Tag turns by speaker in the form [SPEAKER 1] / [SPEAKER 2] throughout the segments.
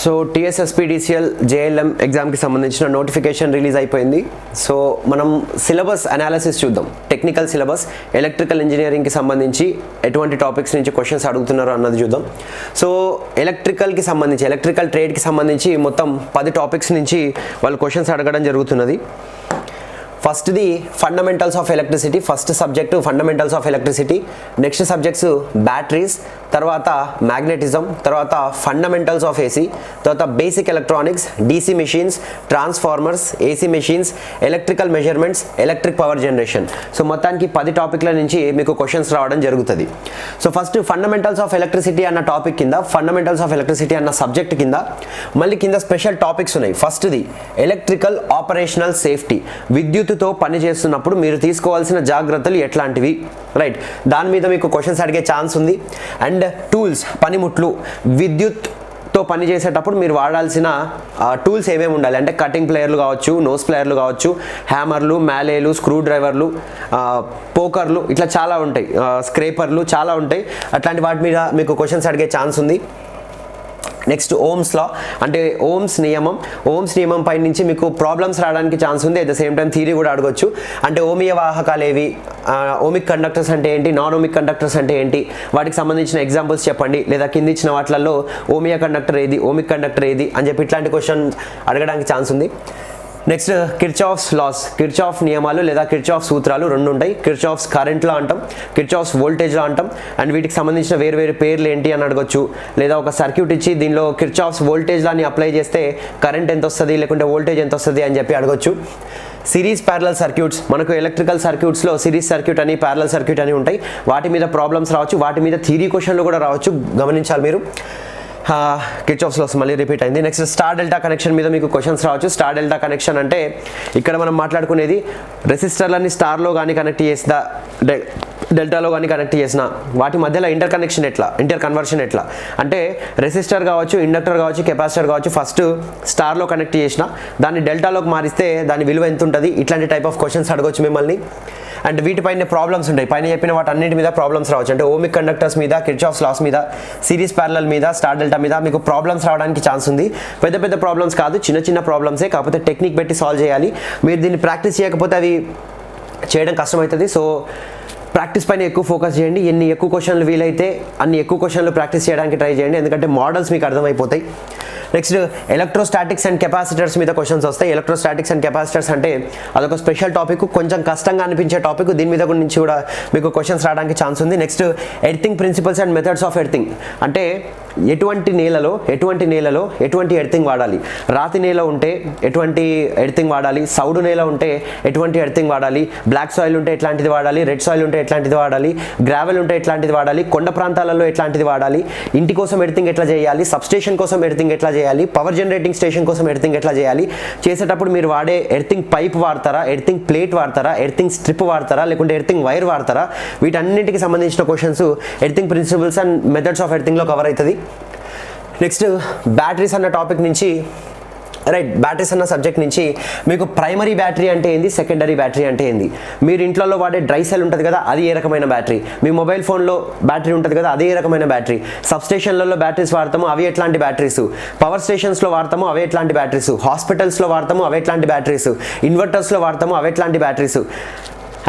[SPEAKER 1] So TSSPDCL JLM ఎగ్జామ్కి సంబంధించిన notification release అయిపోయింది. సో మనం సిలబస్ అనాలిసిస్ చూద్దాం. టెక్నికల్ సిలబస్ ఎలక్ట్రికల్ ఇంజనీరింగ్కి సంబంధించి ఎటువంటి టాపిక్స్ నుంచి క్వశ్చన్స్ అడుగుతున్నారు అన్నది చూద్దాం. సో ఎలక్ట్రికల్కి సంబంధించి ఎలక్ట్రికల్ ట్రేడ్కి సంబంధించి మొత్తం 10 టాపిక్స్ నుంచి వాళ్ళు క్వశ్చన్స్ అడగడం జరుగుతున్నది. ఫస్ట్ది fundamentals of electricity, first subject fundamentals of electricity. Next subjects batteries, తర్వాత మ్యాగ్నెటిజం, తర్వాత ఫండమెంటల్స్ ఆఫ్ ఏసీ, తర్వాత basic electronics, DC machines, transformers, AC machines, electrical measurements, electric power generation. So మొత్తానికి 10 టాపిక్ల నుంచి మీకు క్వశ్చన్స్ రావడం జరుగుతుంది. So first fundamentals of electricity అన్న topic కింద, ఫండమెంటల్స్ ఆఫ్ ఎలక్ట్రిసిటీ అన్న సబ్జెక్ట్ కింద మళ్ళీ కింద స్పెషల్ టాపిక్స్ ఉన్నాయి. ఫస్ట్ది ఎలక్ట్రికల్ ఆపరేషనల్ సేఫ్టీ, విద్యుత్తుతో పని చేస్తున్నప్పుడు మీరు తీసుకోవాల్సిన జాగ్రత్తలు ఎట్లాంటివి, రైట్, దాని మీద మీకు క్వశ్చన్స్ అడిగే ఛాన్స్ ఉంది. అండ్ టూల్స్, పనిముట్లు, విద్యుత్తో పని చేసేటప్పుడు మీరు వాడాల్సిన టూల్స్ ఏమేమి ఉండాలి అంటే కటింగ్ ప్లేయర్లు కావచ్చు, నోస్ ప్లేయర్లు కావచ్చు, హ్యామర్లు, మ్యాలేలు, స్క్రూ డ్రైవర్లు, పోకర్లు, ఇట్లా చాలా ఉంటాయి, స్క్రేపర్లు చాలా ఉంటాయి. అట్లాంటి వాటి మీద మీకు క్వశ్చన్స్ అడిగే ఛాన్స్ ఉంది. నెక్స్ట్ ఓమ్స్ లా, అంటే ఓమ్స్ నియమం పై నుంచి మీకు ప్రాబ్లమ్స్ రావడానికి ఛాన్స్ ఉంది. At the same time theory కూడా అడగొచ్చు. అంటే ఓమియ వాహకాలు ఏవి, ఓమిక్ కండక్టర్స్ అంటే ఏంటి, నాన్ ఓమిక్ కండక్టర్స్ అంటే ఏంటి, వాటికి సంబంధించిన ఎగ్జాంపుల్స్ చెప్పండి, లేదా కింద ఇచ్చిన వాటిల్లో ఓమియా కండక్టర్ ఏది, ఓమిక్ కండక్టర్ ఏది అని చెప్పి ఇట్లాంటి క్వశ్చన్ అడగడానికి ఛాన్స్ ఉంది. నెక్స్ట్ కిర్చాఫ్స్ లాస్, కిర్చాఫ్ నియమాలు లేదా కిర్చాఫ్ సూత్రాలు రెండు ఉంటాయి. కిర్చాఫ్స్ కరెంట్ లా అంటాం, కిర్చాఫ్స్ వోల్టేజ్ లా అంటాం. అండ్ వీటికి సంబంధించిన వేరు పేర్లు ఏంటి అని అడగొచ్చు. లేదా ఒక సర్క్యూట్ ఇచ్చి దీనిలో కిర్చాఫ్స్ వోల్టేజ్ లాని అప్లై చేస్తే కరెంట్ ఎంత వస్తుంది, లేకుంటే వోల్టేజ్ ఎంత వస్తుంది అని చెప్పి అడగొచ్చు. సిరీస్ ప్యారలల్ సర్క్యూట్స్, మనకు ఎలక్ట్రికల్ సర్క్యూట్స్లో సిరీస్ సర్క్యూట్ అని, ప్యారలల్ సర్క్యూట్ అని ఉంటాయి. వాటి మీద ప్రాబ్లమ్స్ రావచ్చు, వాటి మీద థియరీ క్వశ్చన్లు కూడా రావచ్చు, గమనించాలి మీరు. కిర్చాఫ్స్ లాస్ మళ్ళీ రిపీట్ అయింది. నెక్స్ట్ స్టార్ డెల్టా కనెక్షన్ మీద మీకు క్వశ్చన్స్ రావచ్చు. స్టార్ డెల్టా కనెక్షన్ అంటే ఇక్కడ మనం మాట్లాడుకునేది రెసిస్టర్లని స్టార్లో కానీ కనెక్ట్ చేసిన, డెల్టాలో కానీ కనెక్ట్ చేసిన వాటి మధ్యలో ఇంటర్ కన్వర్షన్ ఎట్లా అంటే రెసిస్టర్ కావచ్చు, ఇండక్టర్ కావచ్చు, కెపాసిటర్ కావచ్చు, ఫస్ట్ స్టార్లో కనెక్ట్ చేసిన దాన్ని డెల్టాలోకి మారిస్తే దాని విలువ ఎంత ఉంటుంది, ఇట్లాంటి టైప్ ఆఫ్ క్వశ్చన్స్ అడగవచ్చు మిమ్మల్ని. అండ్ వీటిపైన ప్రాబ్లమ్స్ ఉంటాయి, పైన చెప్పిన వాటి అన్నింటి మీద ప్రాబ్లమ్స్ రావచ్చు. అంటే ఓమిక్ కండక్టర్స్ మీద, కిర్చాఫ్స్ లాస్ మీద, సిరీస్ ప్యారలల్ మీద, స్టార్ డెల్టా మీద మీకు ప్రాబ్లమ్స్ రావడానికి ఛాన్స్ ఉంది. పెద్ద ప్రాబ్లమ్స్ కాదు, చిన్న ప్రాబ్లమ్సే, కాకపోతే టెక్నిక్ పెట్టి సాల్వ్ చేయాలి. మీరు దీన్ని ప్రాక్టీస్ చేయకపోతే అవి చేయడం కష్టమవుతుంది. సో ప్రాక్టీస్ పైన ఎక్కువ ఫోకస్ చేయండి. ఎన్ని ఎక్కువ క్వశ్చన్లు వీలైతే అన్ని ఎక్కువ క్వశ్చన్లు ప్రాక్టీస్ చేయడానికి ట్రై చేయండి, ఎందుకంటే మోడల్స్ మీకు అర్థమైపోతాయి. నెక్స్ట్ ఎలక్ట్రోస్టాటిక్స్ అండ్ కెపాసిటర్స్ మీద క్వశ్చన్స్ వస్తాయి. ఎలక్ట్రోస్టాటిక్స్ అండ్ కెపాసిటర్స్ అంటే అదొక స్పెషల్ టాపిక్, కొంచెం కష్టంగా అనిపించే టాపిక్. దీని మీద నుంచి కూడా మీకు క్వశ్చన్స్ రావడానికి ఛాన్స్ ఉంది. Next earthing principles and methods of earthing, అంటే ఎటువంటి నేలలో ఎటువంటి ఎర్తింగ్ వాడాలి, రాతి నేల ఉంటే ఎటువంటి ఎర్తింగ్ వాడాలి, సౌడు నేల ఉంటే ఎటువంటి ఎర్తింగ్ వాడాలి, బ్లాక్ సాయిల్ ఉంటే ఎట్లాంటిది వాడాలి, రెడ్ సాయిల్ ఉంటే ఎట్లాంటిది వాడాలి, గ్రావెల్ ఉంటే ఎట్లాంటిది వాడాలి, కొండ ప్రాంతాలలో ఎట్లాంటిది వాడాలి, ఇంటి కోసం ఎర్తింగ్ ఎట్లా చేయాలి, సబ్స్టేషన్ కోసం ఎర్తింగ్ ఎట్లా చేయాలి, పవర్ జనరేటింగ్ స్టేషన్ కోసం ఎర్తింగ్ ఎట్లా చేయాలి, చేసేటప్పుడు మీరు వాడే ఎర్తింగ్ పైప్ వాడతారా, ఎర్తింగ్ ప్లేట్ వాడతారా, ఎర్తింగ్ స్ట్రిప్ వాడతారా, లేకుంటే ఎర్తింగ్ వైర్ వాడతారా, వీటన్నింటికి సంబంధించిన questions earthing principles and methods of ఎర్తింగ్లో కవర్ అవుతుంది. నెక్స్ట్ బ్యాటరీస్ అన్న టాపిక్ నుంచి, రైట్, బ్యాటరీస్ అన్న సబ్జెక్ట్ నుంచి మీకు ప్రైమరీ బ్యాటరీ అంటే ఏంది, సెకండరీ బ్యాటరీ అంటే ఏంది, మీరు ఇంట్లో వాడే డ్రై సెల్ ఉంటుంది కదా అది ఏ రకమైన బ్యాటరీ, మీ మొబైల్ ఫోన్లో బ్యాటరీ ఉంటుంది కదా అదే రకమైన బ్యాటరీ, సబ్ స్టేషన్లలో బ్యాటరీస్ వాడతాము అవి ఎట్లాంటి బ్యాటరీస్, పవర్ స్టేషన్స్లో వాడతాము అవి ఎట్లాంటి బ్యాటరీస్, హాస్పిటల్స్లో వాడతాము అవి ఎట్లాంటి బ్యాటరీస్, ఇన్వర్టర్స్లో వాడతాము అవి ఎట్లాంటి బ్యాటరీస్,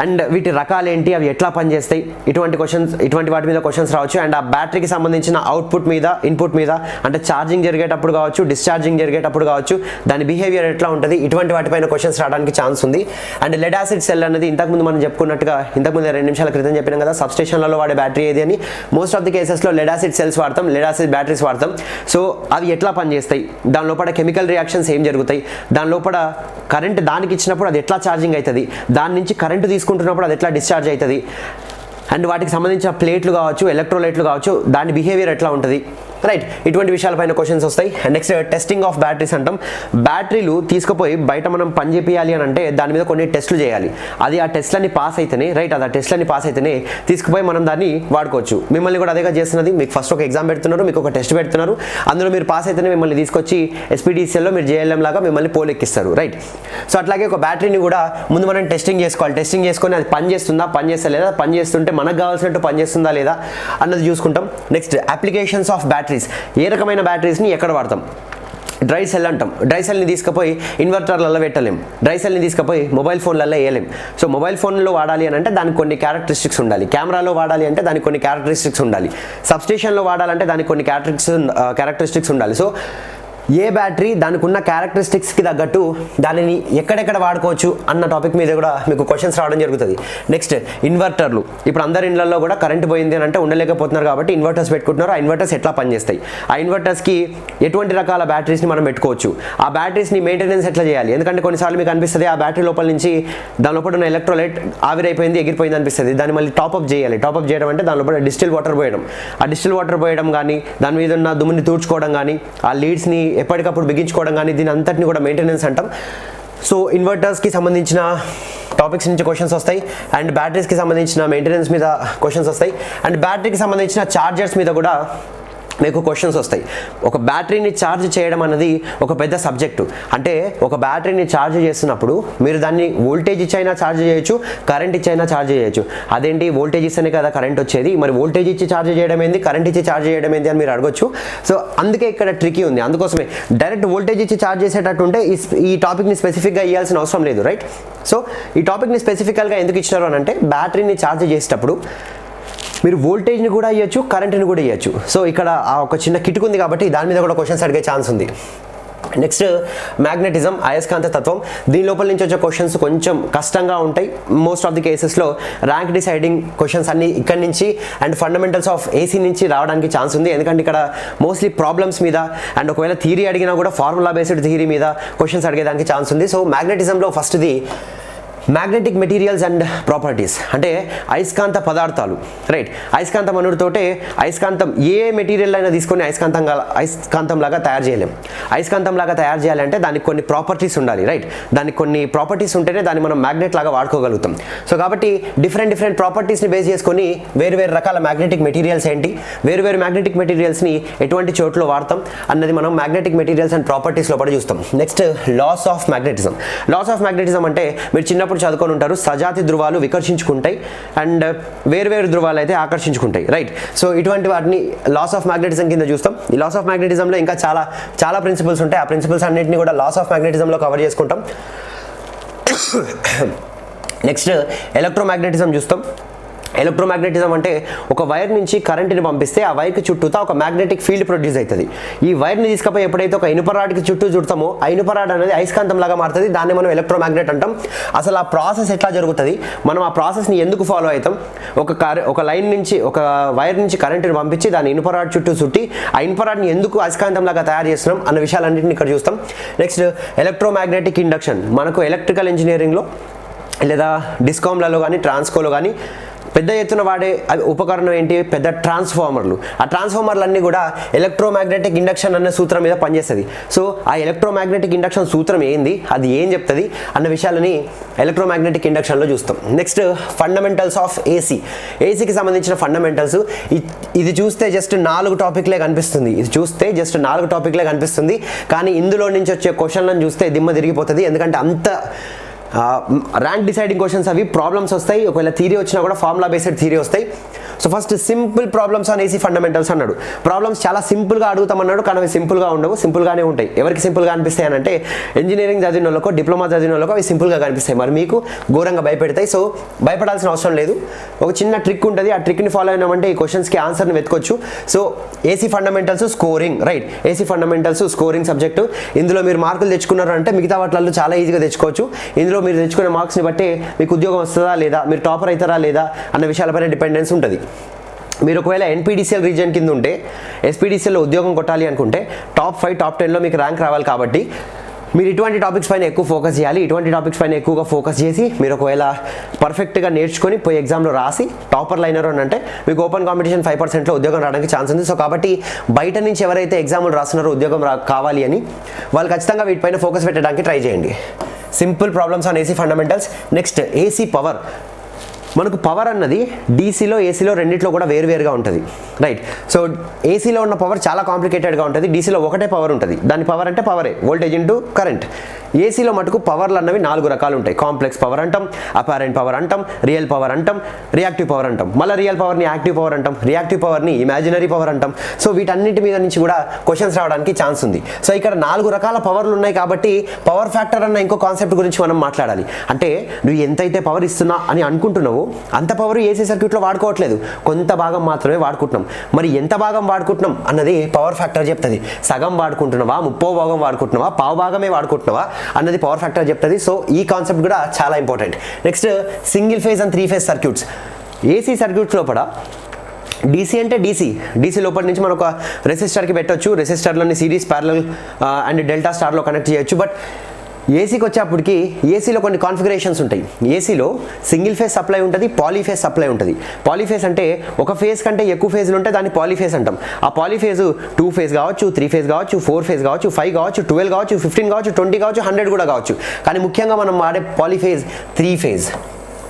[SPEAKER 1] అండ్ వీటి రకాలు ఏంటి, అవి ఎట్లా పనిచేస్తాయి, ఇటువంటి వాటి మీద క్వశ్చన్స్ రావచ్చు. అండ్ ఆ బ్యాటరీకి సంబంధించిన అవుట్పుట్ మీద, ఇన్పుట్ మీద, అంటే ఛార్జింగ్ జరిగేటప్పుడు కావచ్చు, డిశ్చార్జింగ్ జరిగేటప్పుడు కావచ్చు, దాని బిహేవియర్ ఎట్లా ఉంటుంది, ఇటువంటి వాటిపైన క్వశ్చన్స్ రావడానికి ఛాన్స్ ఉంది. అండ్ లెడ్ యాసిడ్ సెల్ అనేది ఇంతకుముందు మనం చెప్పుకున్నట్టుగా, ఇంతకుముందు 2 నిమిషాల క్రితం చెప్పినాం కదా సబ్ స్టేషన్లలో వాడే బ్యాటరీ ఏది అని. మోస్ట్ ఆఫ్ ది కేసెస్లో లెడ్ యాసిడ్ సెల్స్ వాడతాం, లెడ్ యాసిడ్ బ్యాటరీస్ వాడతాం. సో అవి ఎట్లా పనిచేస్తాయి, దాని లోపల కెమికల్ రియాక్షన్స్ ఏం జరుగుతాయి, దాని లోపల కరెంట్ దానికి ఇచ్చినప్పుడు అది ఎట్లా ఛార్జింగ్ అవుతుంది, దాని నుంచి కరెంట్ తీసుకుంటున్నప్పుడు అది ఎట్లా డిశ్చార్జ్ అవుతుంది, అండ్ వాటికి సంబంధించిన ప్లేట్లు కావచ్చు, ఎలక్ట్రోలైట్లు కావచ్చు, దాని బిహేవియర్ ఎట్లా ఉంటుంది, రైట్, ఇటువంటి విషయాలపైన క్వశ్చన్స్ వస్తాయి. And next testing of batteries అంటాం. బ్యాటరీలు తీసుకుపోయి బయట మనం పని చేయాలి అని అంటే దాని మీద కొన్ని టెస్టులు చేయాలి. అది ఆ టెస్ట్లని పాస్ అయితేనే, రైట్, అది ఆ టెస్ట్లని పాస్ అయితేనే తీసుకుపోయి మనం దాన్ని వాడుకోవచ్చు. మిమ్మల్ని కూడా అదేగా చేస్తున్నది, మీకు ఫస్ట్ ఒక ఎగ్జామ్ పెడుతున్నారు, మీకు ఒక టెస్ట్ పెడుతున్నారు, అందులో మీరు పాస్ అయితేనే మిమ్మల్ని తీసుకొచ్చి ఎస్పీడీసీఎల్లో మీరు జేఎల్ఎం లాగా మిమ్మల్ని పోలెక్కిస్తారు, రైట్. సో అట్లాగే ఒక బ్యాటరీని కూడా ముందు మనం టెస్టింగ్ చేసుకోవాలి. టెస్టింగ్ చేసుకొని అది పని చేస్తలేదా, పని చేస్తుంటే మనకు కావాల్సినట్టు పని చేస్తుందా లేదా అన్నది చూసుకుంటాం. నెక్స్ట్ అప్లికేషన్స్ ఆఫ్ బ్యాటరీస్, ఏ రకమైన బ్యాటరీస్ని ఎక్కడ వాడతాం, డ్రై సెల్ అంటాం. డ్రై సెల్ని తీసుకుపోయి ఇన్వర్టర్లలో పెట్టలేం, డ్రై సెల్ని తీసుకుపోయి మొబైల్ ఫోన్లలో వేయలేం. సో మొబైల్ ఫోన్లో వాడాలి అని అంటే దానికి కొన్ని క్యారెక్టరిస్టిక్స్ ఉండాలి, కెమెరాలో వాడాలి అంటే దానికి కొన్ని క్యారెక్టరిస్టిక్స్ ఉండాలి, సబ్స్టేషన్లో వాడాలంటే దానికి కొన్ని క్యారెక్టరిస్టిక్స్ ఉండాలి. సో ఏ బ్యాటరీ దానికి ఉన్న క్యారెక్టరిస్టిక్స్కి తగ్గట్టు దానిని ఎక్కడెక్కడ వాడుకోవచ్చు అన్న టాపిక్ మీద కూడా మీకు క్వశ్చన్స్ రావడం జరుగుతుంది. నెక్స్ట్ ఇన్వర్టర్లు. ఇప్పుడు అందరి ఇళ్లలో కూడా కరెంట్ పోయింది అని అంటే ఉండలేకపోతున్నారు కాబట్టి ఇన్వర్టర్స్ పెట్టుకుంటున్నారు. ఆ ఇన్వర్టర్స్ ఎట్లా పనిచేస్తాయి, ఆ ఇన్వర్టర్స్కి ఎటువంటి రకాల బ్యాటరీస్ని మనం పెట్టుకోవచ్చు, ఆ బ్యాటరీస్ని మెయింటెనెన్స్ ఎట్లా చేయాలి. ఎందుకంటే కొన్నిసార్లు మీకు అనిపిస్తుంది ఆ బ్యాటరీ లోపల నుంచి దాని లోపల ఉన్న ఎలక్ట్రోలైట్ ఆవిరైపోయింది, ఎగిరిపోయింది అనిపిస్తుంది, దాన్ని మళ్ళీ టాప్అప్ చేయాలి. టాప్అప్ చేయడం అంటే దాని లోపల డిస్టిల్ వాటర్ పోయడం, ఆ డిస్టిల్ వాటర్ పోయడం కానీ దాని మీద ఉన్న దుమ్ముని తూడ్చుకోవడం కానీ ఆ లీడ్స్ని ఎప్పటికప్పుడు బిగించుకోవడం కానీ దీని అంతటిని కూడా మెయింటెనెన్స్ అంటాం. సో ఇన్వర్టర్స్కి సంబంధించిన టాపిక్స్ నుంచి క్వశ్చన్స్ వస్తాయి అండ్ బ్యాటరీస్కి సంబంధించిన మెయింటెనెన్స్ మీద క్వశ్చన్స్ వస్తాయి అండ్ బ్యాటరీకి సంబంధించిన ఛార్జర్స్ మీద కూడా మీకు క్వశ్చన్స్ వస్తాయి. ఒక బ్యాటరీని ఛార్జ్ చేయడం అన్నది ఒక పెద్ద సబ్జెక్టు. అంటే ఒక బ్యాటరీని ఛార్జ్ చేస్తున్నప్పుడు మీరు దాన్ని వోల్టేజ్ ఇచ్చైనా ఛార్జ్ చేయొచ్చు, కరెంట్ ఇచ్చైనా ఛార్జ్ చేయొచ్చు. అదేంటి వోల్టేజ్ ఇస్తేనే కదా కరెంట్ వచ్చేది, మరి వోల్టేజ్ ఇచ్చి ఛార్జ్ చేయడం ఏంది, కరెంట్ ఇచ్చి ఛార్జ్ చేయడం ఏంది అని మీరు అడగొచ్చు. సో అందుకే ఇక్కడ ట్రికీ ఉంది. అందుకోసమే డైరెక్ట్ వోల్టేజ్ ఇచ్చి ఛార్జ్ చేసేటట్టు ఉంటే ఈ టాపిక్ని స్పెసిఫిక్గా ఇవ్వాల్సిన అవసరం లేదు, రైట్? సో ఈ టాపిక్ని స్పెసిఫికల్గా ఎందుకు ఇచ్చినారు అని అంటే బ్యాటరీని ఛార్జ్ చేసేటప్పుడు మీరు వోల్టేజ్ని కూడా ఇవ్వచ్చు, కరెంట్ని కూడా ఇవ్వచ్చు. సో ఇక్కడ ఆ ఒక చిన్న కిటుకు ఉంది కాబట్టి దాని మీద కూడా క్వశ్చన్స్ అడిగే ఛాన్స్ ఉంది. నెక్స్ట్ మ్యాగ్నెటిజం, అయస్కాంత తత్వం. దీని లోపల నుంచి వచ్చే క్వశ్చన్స్ కొంచెం కష్టంగా ఉంటాయి. మోస్ట్ ఆఫ్ ది కేసెస్లో ర్యాంక్ డిసైడింగ్ క్వశ్చన్స్ అన్ని ఇక్కడ నుంచి అండ్ ఫండమెంటల్స్ ఆఫ్ ఏసీ నుంచి రావడానికి ఛాన్స్ ఉంది. ఎందుకంటే ఇక్కడ మోస్ట్లీ ప్రాబ్లమ్స్ మీద అండ్ ఒకవేళ థియరీ అడిగినా కూడా ఫార్ములా బేస్డ్ థియరీ మీద క్వశ్చన్స్ అడిగేదానికి ఛాన్స్ ఉంది. సో మ్యాగ్నెటిజంలో ఫస్ట్ది మ్యాగ్నెటిక్ మెటీరియల్స్ అండ్ ప్రాపర్టీస్, అంటే అయస్కాంత పదార్థాలు, రైట్? అయస్కాంతం అనుడితోటే అయస్కాంతం ఏ మెటీరియల్ అయినా తీసుకొని అయస్కాంతం లాగా తయారు చేయలేం. అయస్కాంతం లాగా తయారు చేయాలంటే దానికి కొన్ని ప్రాపర్టీస్ ఉండాలి, రైట్? దానికి కొన్ని ప్రాపర్టీస్ ఉంటేనే దాన్ని మనం మ్యాగ్నెట్ లాగా వాడుకోగలుగుతాం. సో కాబట్టి డిఫరెంట్ ప్రాపర్టీస్ని బేస్ చేసుకొని వేరు రకాల మ్యాగ్నెటిక్ మెటీరియల్స్ ఏంటి, వేరు మ్యాగ్నెటిక్ మెటీరియల్స్ని ఎటువంటి చోట్ల వాడతాం అన్నది మనం మ్యాగ్నెటిక్ మెటీరియల్స్ అండ్ ప్రాపర్టీస్లో కూడా చూస్తాం. Next laws of magnetism. Laws of magnetism అంటే మీరు చిన్నప్పుడు చదువుకొని ఉంటారు, సజాతి ధృవాలు వికర్షించుకుంటాయి అండ్ వేరు ధృవాలు అయితే ఆకర్షించుకుంటాయి, రైట్? సో ఇటువంటి వాటిని లాస్ ఆఫ్ మ్యాగ్నెటిజం కింద చూస్తాం. ఈ లాస్ ఆఫ్ మ్యాగ్నెటిజంలో ఇంకా చాలా ప్రిన్సిపల్స్ ఉంటాయి. ఆ ప్రిన్సిపల్స్ అన్నింటినీ కూడా లాస్ ఆఫ్ మ్యాగ్నెటిజంలో కవర్ చేసుకుంటాం. నెక్స్ట్ ఎలక్ట్రోమాగ్నెటిజం చూస్తాం. ఎలక్ట్రోమాగ్నెటిజం అంటే ఒక వైర్ నుంచి కరెంట్ని పంపిస్తే ఆ వైర్కి చుట్టూతా ఒక మ్యాగ్నెటిక్ ఫీల్డ్ ప్రొడ్యూస్ అవుతుంది. ఈ వైర్ని తీసుకపోయి ఎప్పుడైతే ఒక ఇనుపరాడ్కి చుట్టూ చుడతామో ఆ ఇనుపరాడ్ అనేది అయస్కాంతం లాగా మారుతుంది. దాన్ని మనం ఎలక్ట్రోమాగ్నెట్ అంటాం. అసలు ఆ ప్రాసెస్ ఎట్లా జరుగుతుంది, మనం ఆ ప్రాసెస్ని ఎందుకు ఫాలో అవుతాం, ఒక లైన్ నుంచి ఒక వైర్ నుంచి కరెంట్ని పంపించి దాన్ని ఇనుపరాడ్ చుట్టూ చుట్టి ఆ ఇనుపరాడ్ని ఎందుకు అయస్కాంతం లాగా తయారు చేస్తున్నాం అన్న విషయాలన్నింటినీ ఇక్కడ చూస్తాం. Next electromagnetic induction. మనకు ఎలక్ట్రికల్ ఇంజనీరింగ్లో లేదా డిస్కామ్లలో కానీ ట్రాన్స్కోలో కానీ పెద్ద ఎత్తున వాడే ఉపకరణం ఏంటి, పెద్ద ట్రాన్స్ఫార్మర్లు. ఆ ట్రాన్స్ఫార్మర్లు అన్నీ కూడా ఎలక్ట్రోమాగ్నెటిక్ ఇండక్షన్ అనే సూత్రం మీద పనిచేస్తుంది. సో ఆ ఎలక్ట్రోమాగ్నెటిక్ ఇండక్షన్ సూత్రం ఏంది, అది ఏం చెప్తుంది అన్న విషయాలని ఎలక్ట్రోమాగ్నెటిక్ ఇండక్షన్లో చూస్తాం. Next fundamentals of AC. ఏసీకి సంబంధించిన ఫండమెంటల్స్. ఇది చూస్తే జస్ట్ 4 టాపిక్లే కనిపిస్తుంది, కానీ ఇందులో నుంచి వచ్చే క్వశ్చన్లను చూస్తే దిమ్మ తిరిగిపోతుంది. ఎందుకంటే అంత ర్యాంక్ డిసైడింగ్ క్వశ్చన్స్ అవి ప్రాబ్లమ్స్ వస్తాయి. ఒకవేళ థియరీ వచ్చినా కూడా ఫార్ములా బేస్డ్ థియరీ వస్తాయి. So first simple problems on AC fundamentals అన్నాడు. ప్రాబ్లమ్స్ చాలా సింపుల్గా అడుగుతామన్నాడు, కానీ అవి సింపుల్గా ఉండవు, సింపుల్గానే ఉంటాయి. ఎవరికి సింపుల్గా అనిపిస్తాయి అని అంటే ఇంజనీరింగ్ చదివిన వాళ్ళకో డిప్లొమా చదివిన వాళ్ళకో అవి సింపుల్గా కనిపిస్తాయి, మరి మీకు ఘోరంగా భయపెడతాయి. సో భయపడాల్సిన అవసరం లేదు. ఒక చిన్న ట్రిక్ ఉంటుంది, ఆ ట్రిక్ని ఫాలో అయినామంటే ఈ క్వశ్చన్స్కి ఆన్సర్ని వెతుకోవచ్చు. So AC fundamentals scoring, right? AC fundamentals scoring subject. ఇందులో మీరు మార్కులు తెచ్చుకున్నారు అంటే మిగతా వాటిల్లో చాలా ఈజీగా తెచ్చుకోవచ్చు. ఇందులో మీరు తెచ్చుకునే మార్క్స్ని బట్టి మీకు ఉద్యోగం వస్తుందా లేదా, మీరు టాపర్ అవుతారా లేదా అన్న విషయాలపైన డిపెండెన్స్ ఉంటుంది. మీరు ఒకవేళ ఎన్పీడీసీఎల్ రీజియన్ కింద ఉంటే ఎస్పీడీసీఎల్లో ఉద్యోగం కొట్టాలి అనుకుంటే టాప్ 5 టాప్ 10లో మీకు ర్యాంక్ రావాలి. కాబట్టి మీరు ఇటువంటి టాపిక్స్ పైన ఎక్కువ ఫోకస్ చేయాలి. ఇటువంటి టాపిక్స్ పైన ఎక్కువగా ఫోకస్ చేసి మీరు ఒకవేళ పర్ఫెక్ట్గా నేర్చుకొని పోయి ఎగ్జామ్లో రాసి టాపర్ లైనర్ అని అంటే మీకు ఓపెన్ కాంపిటీషన్ 5%లో ఉద్యోగం రావడానికి ఛాన్స్ ఉంది. సో కాబట్టి బయట నుంచి ఎవరైతే ఎగ్జామ్లు రాస్తున్నారో ఉద్యోగం కావాలి అని వాళ్ళు ఖచ్చితంగా వీటిపైన ఫోకస్ పెట్టడానికి ట్రై చేయండి. Simple problems on AC fundamentals. Next AC power. మనకు పవర్ అన్నది డీసీలో ఏసీలో రెండిట్లో కూడా వేరువేరుగా ఉంటుంది, రైట్? సో ఏసీలో ఉన్న పవర్ చాలా కాంప్లికేటెడ్గా ఉంటుంది. డీసీలో ఒకటే పవర్ ఉంటుంది. దాని పవర్ అంటే పవరే, వోల్టేజ్ ఇంటూ కరెంట్. ఏసీలో మటుకు పవర్లు అన్నవి 4 రకాలు ఉంటాయి. కాంప్లెక్స్ పవర్ అంటాం, అపారెంట్ పవర్ అంటాం, రియల్ పవర్ అంటాం, రియాక్టివ్ పవర్ అంటాం. మళ్ళీ రియల్ పవర్ని యాక్టివ్ పవర్ అంటాం, రియాక్టివ్ పవర్ని ఇమాజినరీ పవర్ అంటాం. సో వీటన్నిటి మీద నుంచి కూడా క్వశ్చన్స్ రావడానికి ఛాన్స్ ఉంది. సో ఇక్కడ 4 రకాల పవర్లు ఉన్నాయి కాబట్టి పవర్ ఫ్యాక్టర్ అన్న ఇంకో కాన్సెప్ట్ గురించి మనం మాట్లాడాలి. అంటే నువ్వు ఎంతైతే పవర్ ఇస్తున్నా అని అనుకుంటున్నావో అంత పవర్ ఏసీ సర్క్యూట్లో వాడుకోవట్లేదు, కొంత భాగం మాత్రమే వాడుకుంటున్నాం. మరి ఎంత భాగం వాడుకుంటున్నాం అన్నది పవర్ ఫ్యాక్టర్ చెప్తుంది. సగం వాడుకుంటున్నావా, 30 భాగం వాడుకుంటున్నావా, పావు భాగమే వాడుకుంటున్నావా అన్నది పవర్ ఫ్యాక్టర్ చెప్తుంది. సో ఈ కాన్సెప్ట్ కూడా చాలా important. Next single phase and 3 phase circuits. AC circuits లోపల డీసీ అంటే డీసీ లోపల నుంచి మనం ఒక రెసిస్టర్కి పెట్టవచ్చు, రెసిస్టర్లోని సిరీస్ ప్యారలల్ అండ్ డెల్టా స్టార్లో కనెక్ట్ చేయొచ్చు. బట్ ఏసీకి వచ్చేప్పటికి ఏసీలో కొన్ని కాన్ఫిగరేషన్స్ ఉంటాయి. ఏసీలో సింగిల్ ఫేజ్ సప్లై ఉంటుంది, పాలీఫేజ్ సప్లై ఉంటుంది. పాలీఫేజ్ అంటే ఒక ఫేజ్ కంటే ఎక్కువ ఫేజ్లు ఉంటే దాన్ని పాలీఫేజ్ అంటాం. ఆ పాలీఫేజ్ 2 ఫేజ్ కావచ్చు, 3 ఫేజ్ కావచ్చు, 4 ఫేజ్ కావచ్చు, 5 కావచ్చు, 12 కావచ్చు, 15 కావచ్చు, 20 కావచ్చు, 100 కూడా కావచ్చు. కానీ ముఖ్యంగా మనం వాడే పాలీఫేజ్ 3 ఫేజ్,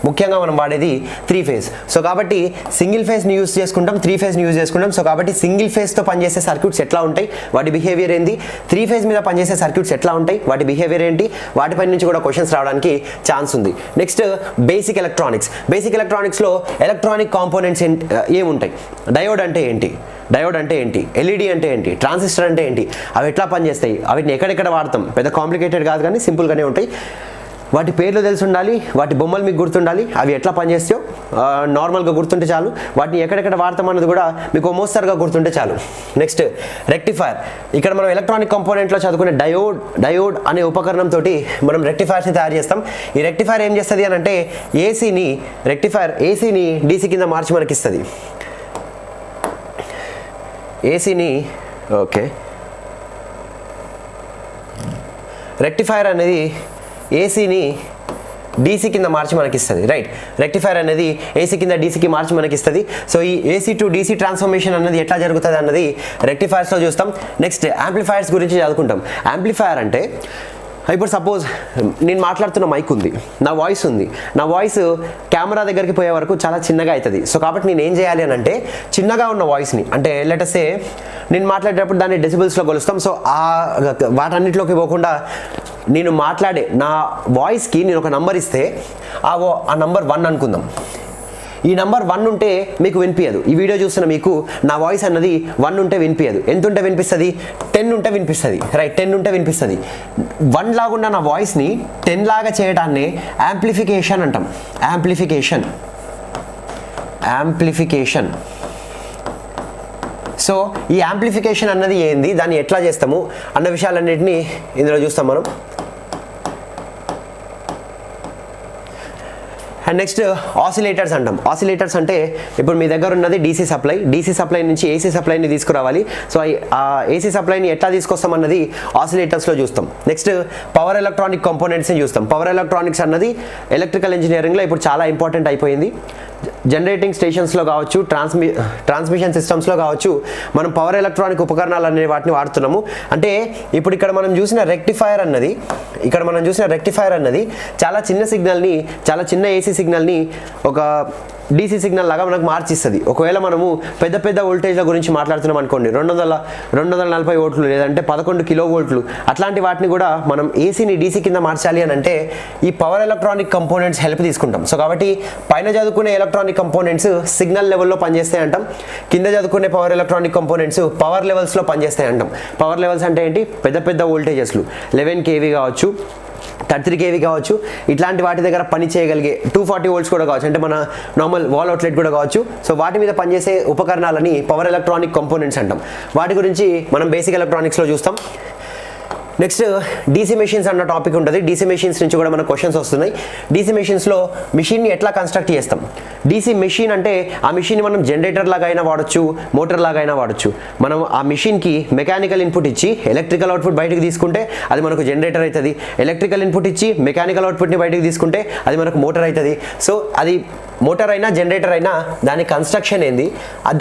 [SPEAKER 1] ముఖ్యంగా మనం వాడేది 3 ఫేజ్. సో కాబట్టి సింగిల్ ఫేజ్ని యూజ్ చేసుకుంటాం, 3 ఫేజ్ని యూజ్ చేసుకుంటాం. సో కాబట్టి సింగిల్ ఫేజ్తో పనిచేసే సర్క్యూట్స్ ఎట్లా ఉంటాయి, వాటి బిహేవియర్ ఏంటి, 3 ఫేజ్ మీద పనిచేసే సర్క్యూట్స్ ఎట్లా ఉంటాయి, వాటి బిహేవియర్ ఏంటి, వాటిపై నుంచి కూడా క్వశ్చన్స్ రావడానికి ఛాన్స్ ఉంది. Next basic electronics. బేసిక్ ఎలక్ట్రానిక్స్లో ఎలక్ట్రానిక్ కాంపోనెంట్స్ ఏముంటాయి, డయోడ్ అంటే ఏంటి, ఎల్ఈడి అంటే ఏంటి, ట్రాన్సిస్టర్ అంటే ఏంటి, అవి ఎట్లా పనిచేస్తాయి, అవిటిని ఎక్కడెక్కడ వాడతాం, పెద్ద కాంప్లికేటెడ్ కాదు కానీ సింపుల్గానే ఉంటాయి. వాటి పేర్లు తెలిసి ఉండాలి, వాటి బొమ్మలు మీకు గుర్తుండాలి, అవి ఎట్లా పనిచేస్తాయో నార్మల్గా గుర్తుంటే చాలు. వాటిని ఎక్కడెక్కడ వాడతామన్నది కూడా మీకు మోస్తరుగా గుర్తుంటే చాలు. Next rectifier. ఇక్కడ మనం ఎలక్ట్రానిక్ కంపోనెంట్లో చదువుకునే డయోడ్ అనే ఉపకరణంతో మనం రెక్టిఫైర్స్ని తయారు చేస్తాం. ఈ రెక్టిఫైర్ ఏం చేస్తుంది అని అంటే ఏసీని డీసీ కింద మార్చి మనకి ఇస్తుంది. రెక్టిఫైర్ అనేది ఏసీని డీసీ కింద మార్చి మనకి ఇస్తుంది. రైట్, రెక్టిఫైర్ అనేది ఏసీ కింద డీసీకి మార్చి మనకి ఇస్తుంది. సో ఈ ఏసీ టు డీసీ ట్రాన్స్ఫర్మేషన్ అనేది ఎట్లా జరుగుతుంది అన్నది రెక్టిఫైర్స్లో చూస్తాం. నెక్స్ట్ యాంప్లిఫైర్స్ గురించి చదువుకుంటాం. యాంప్లిఫైర్ అంటే ఇప్పుడు సపోజ్ నేను మాట్లాడుతున్న మైక్ ఉంది, నా వాయిస్ కెమెరా దగ్గరికి పోయే వరకు చాలా చిన్నగా అవుతుంది. సో కాబట్టి నేను ఏం చేయాలి అని అంటే చిన్నగా ఉన్న వాయిస్ని, అంటే లెటసే నేను మాట్లాడేటప్పుడు దాన్ని డెసిబుల్స్లో కొలుస్తాం. సో వాటన్నిటిలోకి పోకుండా నేను మాట్లాడే నా వాయిస్కి నేను ఒక నంబర్ ఇస్తే ఆ నంబర్ 1 అనుకుందాం. ఈ నంబర్ 1 ఉంటే మీకు వినిపించదు. ఈ వీడియో చూస్తున్న మీకు నా వాయిస్ అన్నది 1 ఉంటే వినిపించదు. ఎంత ఉంటే వినిపిస్తుంది? 10 ఉంటే వినిపిస్తుంది. రైట్, 10 ఉంటే వినిపిస్తుంది. 1 లాగా ఉన్న నా వాయిస్ని 10 లాగా చేయడాన్ని యాంప్లిఫికేషన్ అంటాం. యాంప్లిఫికేషన్. సో ఈ యాంప్లిఫికేషన్ అన్నది ఏంది, దాన్ని ఎట్లా చేస్తాము అన్న విషయాలన్నింటినీ ఇందులో చూస్తాం మనం. అండ్ నెక్స్ట్ ఆసిలేటర్స్ అంటాం. ఆసిలేటర్స్ అంటే ఇప్పుడు మీ దగ్గర ఉన్నది డీసీ సప్లై నుంచి ఏసీ సప్లైని తీసుకురావాలి. సో ఆ ఏసీ సప్లైని ఎట్లా తీసుకొస్తాం అన్నది ఆసిలేటర్స్లో చూస్తాం. నెక్స్ట్ పవర్ ఎలక్ట్రానిక్ కాంపోనెంట్స్ని చూస్తాం. పవర్ ఎలక్ట్రానిక్స్ అన్నది ఎలక్ట్రికల్ ఇంజనీరింగ్లో ఇప్పుడు చాలా ఇంపార్టెంట్ అయిపోయింది. జనరేటింగ్ స్టేషన్స్లో కావచ్చు, ట్రాన్స్మిషన్ సిస్టమ్స్లో కావచ్చు, మనం పవర్ ఎలక్ట్రానిక్ ఉపకరణాలు అనే వాటిని వాడుతున్నాము. అంటే ఇప్పుడు ఇక్కడ మనం చూసిన రెక్టిఫైర్ అన్నది చాలా చిన్న ఏసీ సిగ్నల్ని ఒక డీసీ సిగ్నల్ లాగా మనకు మార్చిస్తుంది. ఒకవేళ మనము పెద్ద వోల్టేజ్ల గురించి మాట్లాడుతున్నాం అనుకోండి, 240 వోల్ట్లు లేదంటే 11 కిలో వోల్ట్లు, అట్లాంటి వాటిని కూడా మనం ఏసీని డీసీ కింద మార్చాలి అని అంటే ఈ పవర్ ఎలక్ట్రానిక్ కంపోనెంట్స్ హెల్ప్ తీసుకుంటాం. సో కాబట్టి పైన చదువుకునే ఎలక్ట్రానిక్ కంపోనెంట్స్ సిగ్నల్ లెవెల్లో పనిచేస్తాయి అంటాం. కింద చదువుకునే పవర్ ఎలక్ట్రానిక్ కంపోనెంట్స్ పవర్ లెవెల్స్లో పనిచేస్తాయి అంటాం. పవర్ లెవెల్స్ అంటే ఏంటి? పెద్ద వోల్టేజెస్లు 11 kV కావచ్చు, 33 kV కావచ్చు, ఇట్లాంటి వాటి దగ్గర పని చేయగలిగే 240 వోల్ట్స్ కూడా కావచ్చు, అంటే మన నార్మల్ వాల్ అవుట్లెట్ కూడా కావచ్చు. సో వాటి మీద పనిచేసే ఉపకరణాలని పవర్ ఎలక్ట్రానిక్ కంపోనెంట్స్ అంటాం. వాటి గురించి మనం బేసిక్ ఎలక్ట్రానిక్స్లో చూస్తాం. నెక్స్ట్ డీసీ మెషిన్స్ అన్న టాపిక్ ఉంటుంది. డీసీ మెషిన్స్ నుంచి కూడా మనకు క్వశ్చన్స్ వస్తున్నాయి. డీసీ మెషిన్స్లో మిషన్ని ఎట్లా కన్స్ట్రక్ట్ చేస్తాం? డీసీ మెషిన్ అంటే ఆ మిషన్ని మనం జనరేటర్ లాగా అయినా వాడచ్చు, మోటార్ లాగా అయినా వాడచ్చు. మనం ఆ మిషన్కి మెకానికల్ ఇన్పుట్ ఇచ్చి ఎలక్ట్రికల్ అవుట్పుట్ బయటకు తీసుకుంటే అది మనకు జనరేటర్ అవుతుంది. ఎలక్ట్రికల్ ఇన్పుట్ ఇచ్చి మెకానికల్ అవుట్పుట్ని బయటకు తీసుకుంటే అది మనకు మోటార్ అవుతుంది. సో అది మోటార్ అయినా జనరేటర్ అయినా దాని కన్స్ట్రక్షన్ ఏంది,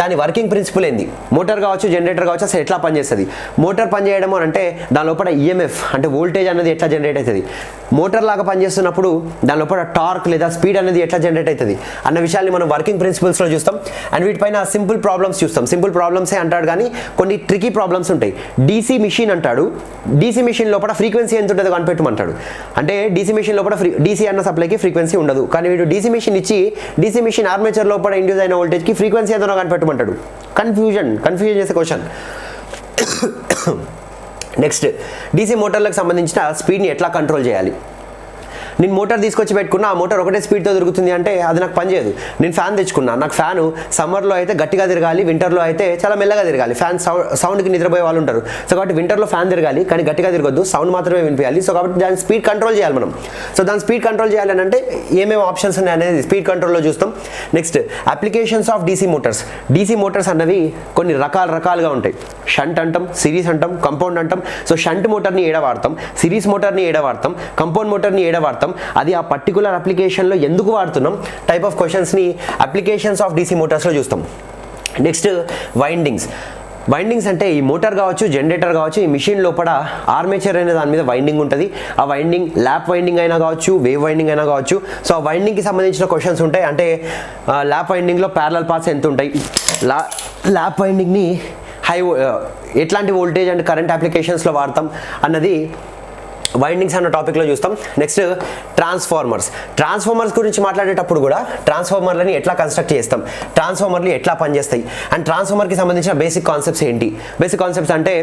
[SPEAKER 1] దాని వర్కింగ్ ప్రిన్సిపల్ ఏంది, మోటార్ కావచ్చు జనరేటర్ కావచ్చు అసలు ఎట్లా పనిచేస్తుంది, మోటార్ పనిచేయడం అని అంటే దాని లోపల ఈఎంఎఫ్ అంటే వోల్టేజ్ అనేది ఎట్లా జనరేట్ అవుతుంది, మోటార్ లాగా పనిచేస్తున్నప్పుడు దాని లోపల టార్క్ లేదా స్పీడ్ అనేది ఎట్లా జనరేట్ అవుతుంది అన్న విషయాన్ని మనం వర్కింగ్ ప్రిన్సిపల్స్లో చూస్తాం. అండ్ వీటిపైన సింపుల్ ప్రాబ్లమ్స్ చూస్తాం. సింపుల్ ప్రాబ్లమ్సే అంటాడు కానీ కొన్ని ట్రికీ ప్రాబ్లమ్స్ ఉంటాయి. డీసీ మిషన్ అంటాడు, డీసీ మిషన్ లోపల ఫ్రీక్వెన్సీ ఎంత ఉంటుందో కనిపెట్టమంటాడు. అంటే డీసీ మిషన్ లోపల డీసీ అన్న సప్లైకి ఫ్రీక్వెన్సీ ఉండదు, కానీ వీడు డీసీ మిషన్ ఇచ్చి డీసీ మిషన్ ఆర్మేచర్ లోపల ఇండ్యూస్ అయిన వోల్టేజ్కి ఫ్రీక్వెన్సీ ఎంతనో కనిపెట్టమంటాడు. కన్ఫ్యూజన్ చేసే క్వశ్చన్. నెక్స్ట్, డీసీ మోటార్లకు సంబంధించిన స్పీడ్ని ఎట్లా కంట్రోల్ చేయాలి. నేను మోటార్ తీసుకొచ్చి పెట్టుకున్నా, ఆ మోటార్ ఒకటే స్పీడ్తో తిరుగుతుంది అంటే అది నాకు పనిచేయదు. నేను ఫ్యాన్ తెచ్చుకున్నా, నాకు ఫ్యాను సమ్మర్లో అయితే గట్టిగా తిరగాలి, వింటర్లో అయితే చాలా మెల్లగా తిరగాలి. ఫ్యాన్ సౌండ్కి నిద్రపోయే వాళ్ళు ఉంటారు. సో కాబట్టి వింటర్లో ఫ్యాన్ తిరగాలి కానీ గట్టిగా తిరగొద్దు, సౌండ్ మాత్రమే వినిపించాలి. సో కాబట్టి దాని స్పీడ్ కంట్రోల్ చేయాలి మనం. సో దాని స్పీడ్ కంట్రోల్ చేయాలని అంటే ఏమేమి ఆప్షన్స్ ఉన్నాయి అనేది స్పీడ్ కంట్రోల్లో చూస్తాం. Next, applications of DC Motors. DC Motors అన్నవి కొన్ని రకాలుగా ఉంటాయి. షంట్ అంటాం, సిరీస్ అంటాం, కంపౌండ్ అంటాం. సో షంట్ మోటార్ని ఏడ వాడతాం, సిరీస్ మోటార్ని ఏడ వాడతాం, కంపౌండ్ మోటార్ని ఏడ వాడతాం, అది ఆ పర్టికులర్ అప్లికేషన్లో ఎందుకు వాడుతున్నాం, టైప్ ఆఫ్ క్వశ్చన్స్ని అప్లికేషన్స్ ఆఫ్ డీసీ మోటార్స్లో చూస్తాం. నెక్స్ట్, వైండింగ్స్ అంటే ఈ మోటార్ కావచ్చు జనరేటర్ కావచ్చు ఈ మిషన్ లోపల ఆర్మేచర్ అనే దాని మీద వైండింగ్ ఉంటుంది. ఆ వైండింగ్ ల్యాప్ వైండింగ్ అయినా కావచ్చు, వేవ్ వైండింగ్ అయినా కావచ్చు. సో ఆ వైండింగ్కి సంబంధించిన క్వశ్చన్స్ ఉంటాయి. అంటే ల్యాప్ వైండింగ్లో ప్యారలల్ పాత్స్ ఎంత ఉంటాయి, ల్యాప్ వైండింగ్ని ఎట్లాంటి వోల్టేజ్ అండ్ కరెంట్ అప్లికేషన్స్లో వాడతాం అన్నది వైండింగ్స్ అన్న టాపిక్లో చూస్తాం. నెక్స్ట్, ట్రాన్స్ఫార్మర్స్ గురించి మాట్లాడేటప్పుడు కూడా ట్రాన్స్ఫార్మర్లని ఎట్లా కన్స్ట్రక్ట్ చేస్తాం, ట్రాన్స్ఫార్మర్లు ఎట్లా పనిచేస్తాయి అండ్ ట్రాన్స్ఫార్మర్కి సంబంధించిన బేసిక్ కాన్సెప్ట్స్ ఏంటి. బేసిక్ కాన్సెప్ట్స్ అంటే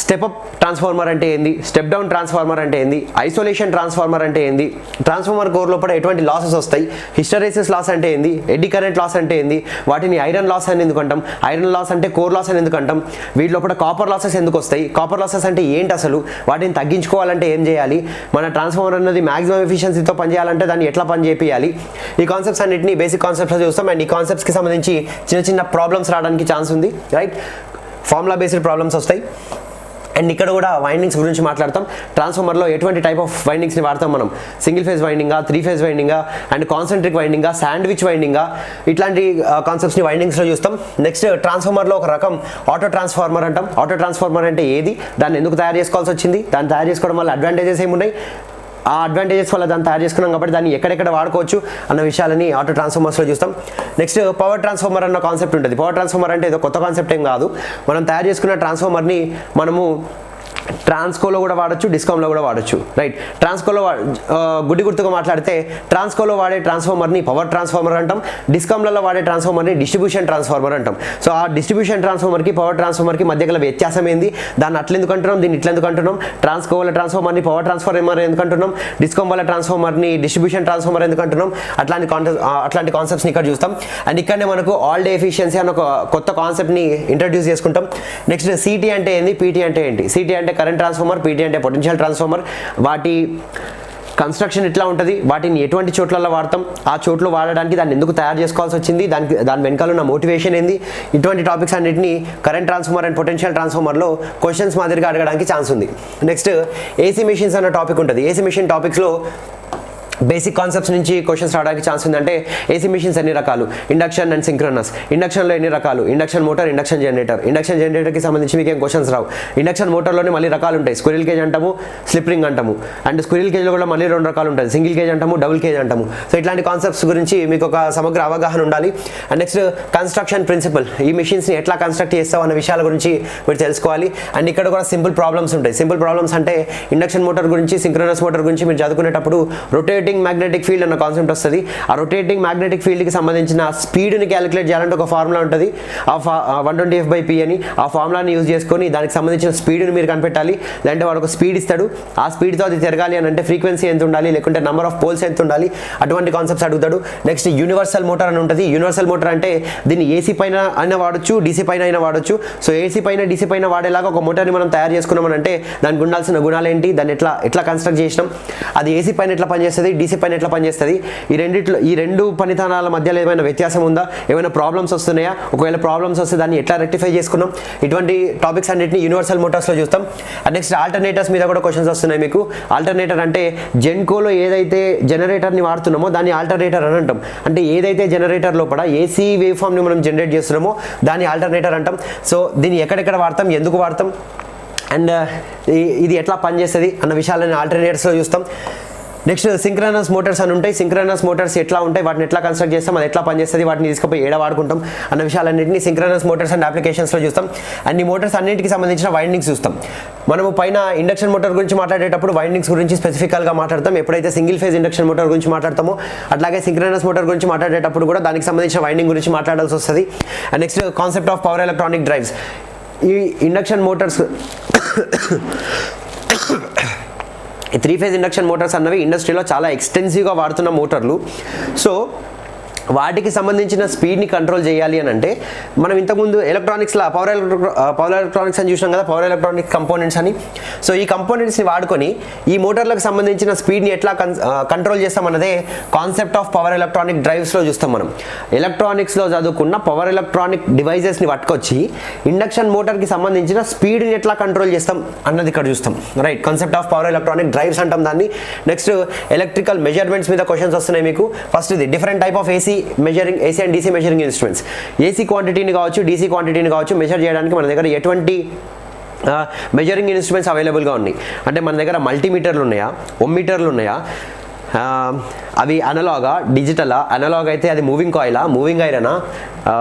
[SPEAKER 1] స్టెప్ అప్ ట్రాన్స్ఫార్మర్ అంటే ఏంది, స్టెప్ డౌన్ ట్రాన్స్ఫార్మర్ అంటే ఏంది, ఐసోలేషన్ ట్రాన్స్ఫార్మర్ అంటే ఏంది, ట్రాన్స్ఫార్మర్ కోర్ లోపల ఎటువంటి లాసెస్ వస్తాయి, హిస్టరేసిస్ లాస్ అంటే ఏంది, ఎడ్డీ కరెంట్ లాస్ అంటే ఏంది, వాటిని ఐరన్ లాస్ అని ఎందుకు అంటాం, ఐరన్ లాస్ అంటే కోర్ లాస్ అని ఎందుకు అంటాం, వీటి లోపల కాపర్ లాసెస్ ఎందుకు వస్తాయి, కాపర్ లాసెస్ అంటే ఏంటి అసలు, వాటిని తగ్గించుకోవాలంటే ఏం చేయాలి, మన ట్రాన్స్ఫార్మర్ అన్నది మాక్సిమం ఎఫిషియన్సీతో పనిచేయాలంటే దాన్ని ఎట్లా పని చేయాలి. ఈ కాన్సెప్ట్స్ అన్నింటినీ బేసిక్ కాన్సెప్ట్స్లో చూస్తాం. అండ్ ఈ కాన్సెప్ట్స్కి సంబంధించి చిన్న ప్రాబ్లమ్స్ రావడానికి ఛాన్స్ ఉంది, రైట్. ఫార్ములా బేస్డ్ ప్రాబ్లమ్స్ వస్తాయి. అండ్ ఇక్కడ కూడా వైండింగ్స్ గురించి మాట్లాడతాం. ట్రాన్స్ఫార్మర్లో ఎటువంటి టైప్ ఆఫ్ వైండింగ్స్ని వాడతాం మనం, సింగిల్ ఫేజ్ వైండింగా, 3 ఫేజ్ వైండింగా, అండ్ కాన్సెంట్రిక్ వైండింగా, శాండ్విచ్ వైండింగా, ఇట్లాంటి కాన్సెప్ట్స్ని వైండింగ్స్లో చూస్తాం. నెక్స్ట్, ట్రాన్స్ఫార్మర్లో ఒక రకం ఆటో ట్రాన్స్ఫార్మర్ అంటాం. ఆటో ట్రాన్స్ఫార్మర్ అంటే ఏది, దాన్ని ఎందుకు తయారు చేసుకోవాల్సి వచ్చింది, దాన్ని తయారు చేసుకోవడం వల్ల అడ్వాంటేజెస్ ఏమున్నాయి, ఆ అడ్వాంటేజెస్ వల్ల దాన్ని తయారు చేసుకున్నాం కాబట్టి దాన్ని ఎక్కడెక్కడ వాడుకోవచ్చు అన్న విషయాలని ఆటో ట్రాన్స్ఫార్మర్స్లో చూస్తాం. నెక్స్ట్, పవర్ ట్రాన్స్ఫార్మర్ అన్న కాన్సెప్ట్ ఉంటుంది. పవర్ ట్రాన్స్ఫార్మర్ అంటే ఏదో కొత్త కాన్సెప్ట్ ఏం కాదు. మనం తయారు చేసుకున్న ట్రాన్స్ఫార్మర్ని మనము ట్రాన్స్కోలో కూడా వాడచ్చు, డిస్కామ్లో కూడా వాడచ్చు, రైట్. ట్రాన్స్కోలో గుడ్డి గుర్తుగా మాట్లాడితే ట్రాన్స్కోలో వాడే ట్రాన్స్ఫార్మర్ని పవర్ ట్రాన్స్ఫార్మర్ అంటాం, డిస్కామ్లలో వాడే ట్రాన్స్ఫార్మర్ని డిస్ట్రిబ్యూషన్ ట్రాన్స్ఫార్మర్ అంటాం. సో ఆ డిస్ట్రిబ్యూషన్ ట్రాన్స్ఫార్మర్కి పవర్ ట్రాన్స్ఫార్మర్కి మధ్య గల వ్యత్యాసం ఏంది, దాన్ని అట్లెందుకు అంటున్నాం, దీన్ని ఇట్లెందుకు అంటున్నాం, ట్రాన్స్కో వల్ల ట్రాన్స్ఫార్మర్ని పవర్ ట్రాన్స్ఫార్మర్ ఎందుకు అంటున్నాం, డిస్కామ్ వల్ల ట్రాన్స్ఫార్మర్ని డిస్ట్రిబ్యూషన్ ట్రాన్స్ఫార్మర్ ఎందుకు అంటున్నాం, అట్లాంటి కాన్సెప్ట్స్ని ఇక్కడ చూస్తాం. అండ్ ఇక్కడనే మనకు ఆల్ డే ఎఫిషియన్సీ అని ఒక కొత్త కాన్సెప్ట్ని ఇంట్రడ్యూస్ చేసుకుంటాం. నెక్స్ట్, సిటీ అంటే ఏంది, పీటీ అంటే ఏంటి. సిటీ అంటే కరెంట్ ట్రాన్స్ఫార్మర్, పీటీ అంటే పొటెన్షియల్ ట్రాన్స్ఫార్మర్. వాటి కన్స్ట్రక్షన్ ఎట్లా ఉంటుంది, వాటిని ఎటువంటి చోట్లలో వాడతాం, ఆ చోట్ల వాడడానికి దాన్ని ఎందుకు తయారు చేసుకోవాల్సి వచ్చింది, దాని వెనకాల ఉన్న మోటివేషన్ ఏంది, ఇటువంటి టాపిక్స్ అన్నింటినీ కరెంట్ ట్రాన్స్ఫార్మర్ అండ్ పొటెన్షియల్ ట్రాన్స్ఫార్మర్లో క్వశ్చన్స్ మాదిరిగా అడగడానికి ఛాన్స్ ఉంది. నెక్స్ట్, ఏసీ మిషన్స్ అన్న టాపిక్ ఉంటుంది. ఏసీ మిషన్ టాపిక్స్లో బేసిక్ కాన్సెప్ట్స్ నుంచి క్వశ్చన్స్ రావడానికి ఛాన్స్ ఉందంటే ఏసీ మిషన్స్ ఎన్ని రకాలు, ఇండక్షన్ అండ్ సింక్రోనస్, ఇండక్షన్లో ఎన్ని రకాలు, induction motor, induction generator. Induction జనరేటర్కి సంబంధించి మీకు ఏం క్వశ్చన్స్ రావు. ఇండక్షన్ మోటార్లోనే మళ్ళీ రకాలు ఉంటాయి, స్క్విరిల్ కేజ్ అంటాము, స్లిప్ రింగ్ అంటాము. అండ్ స్క్విరిల్ కేజ్లో కూడా మళ్ళీ 2 రకాలు ఉంటుంది, సింగిల్ కేజ్ అంటాము, డబుల్ కేజ్ అంటాము. సో ఇట్లాంటి కాన్సెప్ట్స్ గురించి మీకు ఒక సమగ్ర అవగాహన ఉండాలి. అండ్ నెక్స్ట్, కన్స్ట్రక్షన్ ప్రిన్సిపల్, ఈ మిషన్స్ని ఎట్లా కన్స్ట్రక్ట్ చేస్తావు అన్న విషయాల గురించి మీరు తెలుసుకోవాలి. అండ్ ఇక్కడ కూడా సింపుల్ ప్రాబ్లమ్స్ ఉంటాయి. సింపుల్ ప్రాబ్లమ్స్ అంటే ఇండక్షన్ మోటార్ గురించి, సింక్రోనస్ మోటార్ గురించి మీరు చదువుకునేటప్పుడు రొటేటింగ్ మ్యాగ్నెటిక్ ఫీల్డ్ అన్న కాన్సెప్ట్ వస్తుంది. ఆ రొటేటింగ్ మ్యాగ్నెటిక్ ఫీల్డ్కి సంబంధించిన స్పీడ్ని క్యాలిక్యులేట్ చేయాలంటే ఒక ఫార్ములా ఉంటుంది, 120f/p అని. ఆ ఫార్ములాని యూజ్ చేసుకొని దానికి సంబంధించిన స్పీడ్ని మీరు కనిపెట్టాలి. లేదంటే వాడు ఒక స్పీడ్ ఇస్తాడు, ఆ స్పీడ్తో అది తిరగాలి అని అంటే ఫ్రీక్వెన్సీ ఎంత ఉండాలి, లేకుంటే నెంబర్ ఆఫ్ పోల్స్ ఎంత ఉండాలి, అటువంటి కాన్సెప్ట్స్ అడుగుతాడు. నెక్స్ట్, యూనివర్సల్ మోటార్ అని ఉంటుంది. యూనివర్సల్ మోటార్ అంటే దీన్ని ఏసీ పైన అయినా వాడచ్చు, డీసీ పైన అయినా వాడచ్చు. సో ఏసీ పైన, డీసీ పైన వాడేలాగా ఒక మోటార్ని మనం తయారు చేసుకున్నామని అంటే దానికి ఉండాల్సిన గుణాలు ఏంటి, దాన్ని ఎట్లా కన్స్ట్రక్ట్ చేసినాం, అది ఏసీ పైన ఎట్లా పనిచేస్తుంది, డీసీ పైన ఎట్లా పనిచేస్తుంది, ఈ రెండు పనితనాల మధ్యలో ఏమైనా వ్యత్యాసం ఉందా, ఏమైనా ప్రాబ్లమ్స్ వస్తున్నాయా, ఒకవేళ ప్రాబ్లమ్స్ వస్తే దాన్ని ఎట్లా రెక్టిఫై చేసుకున్నాం, ఇటువంటి టాపిక్స్ అన్నింటినీ యూనివర్సల్ మోటార్స్లో చూస్తాం. అండ్ నెక్స్ట్ ఆల్టర్నేటర్స్ మీద కూడా క్వశ్చన్స్ వస్తున్నాయి మీకు. ఆల్టర్నేటర్ అంటే జెన్కోలో ఏదైతే జనరేటర్ని వాడుతున్నామో దాన్ని ఆల్టర్నేటర్ అని అంటాం. అంటే ఏదైతే జనరేటర్ లోపల ఏసీ వేవ్ ఫామ్ని మనం జనరేట్ చేస్తున్నామో దాన్ని ఆల్టర్నేటర్ అంటాం. సో దీన్ని ఎక్కడెక్కడ వాడతాం, ఎందుకు వాడతాం, అండ్ ఇది ఎట్లా పనిచేస్తుంది అన్న విషయాలను ఆల్టర్నేటర్స్లో చూస్తాం. నెక్స్ట్ సింక్రనస్ మోటార్స్ అని ఉంటాయి. సింక్రనస్ మోటార్స్ ఎట్లా ఉంటాయి, వాటిని ఎట్లా కన్స్ట్రక్ట్ చేస్తాం, అది ఎట్లా పనిచేస్తుంది, వాటిని తీసుకుపోయి ఏడ వాడుకుంటాం అన్న విషయాలన్నింటినీ సింక్రనస్ మోటార్స్ అండ్ అప్లికేషన్స్లో చూస్తాం. అండ్ ఈ మోటార్స్ అన్నింటికి సంబంధించిన వైండింగ్స్ చూస్తాం. మనము పైన ఇండక్షన్ మోటార్ గురించి మాట్లాడేటప్పుడు వైండింగ్స్ గురించి స్పెసిఫికల్గా మాట్లాడతాం. ఎప్పుడైతే సింగిల్ ఫేజ్ ఇండక్షన్ మోటార్ గురించి మాట్లాడతామో అట్లాగే సింక్రనస్ మోటార్ గురించి మాట్లాడేటప్పుడు కూడా దానికి సంబంధించిన వైండింగ్ గురించి మాట్లాడాల్సి వస్తుంది. And next concept of power electronic drives. ఈ ఇండక్షన్ మోటార్స్ ఈ 3 ఫేజ్ ఇండక్షన్ మోటార్స్ అన్నవి ఇండస్ట్రీలో చాలా ఎక్స్టెన్సివ్గా వాడుతున్న మోటార్లు. సో వాటికి సంబంధించిన స్పీడ్ని కంట్రోల్ చేయాలి అని అంటే మనం ఇంతకుముందు ఎలక్ట్రానిక్స్లో పవర్ ఎలక్ట్రానిక్స్ అని చూసినాం కదా, పవర్ ఎలక్ట్రానిక్ కంపోనెంట్స్ అని. సో ఈ కంపోనెంట్స్ని వాడుకొని ఈ మోటార్లకు సంబంధించిన స్పీడ్ని ఎట్లా కంట్రోల్ చేస్తామన్నదే కాన్సెప్ట్ ఆఫ్ పవర్ ఎలక్ట్రానిక్ డ్రైవ్స్లో చూస్తాం. మనం ఎలక్ట్రానిక్స్లో చదువుకున్న పవర్ ఎలక్ట్రానిక్ డివైజెస్ని పట్టుకొచ్చి ఇండక్షన్ మోటార్కి సంబంధించిన స్పీడ్ని ఎట్లా కంట్రోల్ చేస్తాం అన్నది ఇక్కడ చూస్తాం. Right, concept of power electronic drives అంటాం దాన్ని. నెక్స్ట్ ఎలక్ట్రికల్ మెజర్మెంట్స్ మీద క్వశ్చన్స్ వస్తున్నాయి మీకు. ఫస్ట్ ఇది different type of AC and DC measuring instruments. AC క్వాంటిటీని కావచ్చు, డీసీ క్వాంటిటీని కావచ్చు మెజర్ చేయడానికి మన దగ్గర ఎటువంటి మెజరింగ్ ఇన్స్ట్రుమెంట్స్ అవైలబుల్గా ఉన్నాయి అంటే మన దగ్గర మల్టీమీటర్లు ఉన్నాయా, ఓమ్మీటర్లు ఉన్నాయా, అవి అనలాగా, డిజిటలా, అనలాగ్ అయితే అది మూవింగ్ కాయిలా, మూవింగ్ ఐరనా,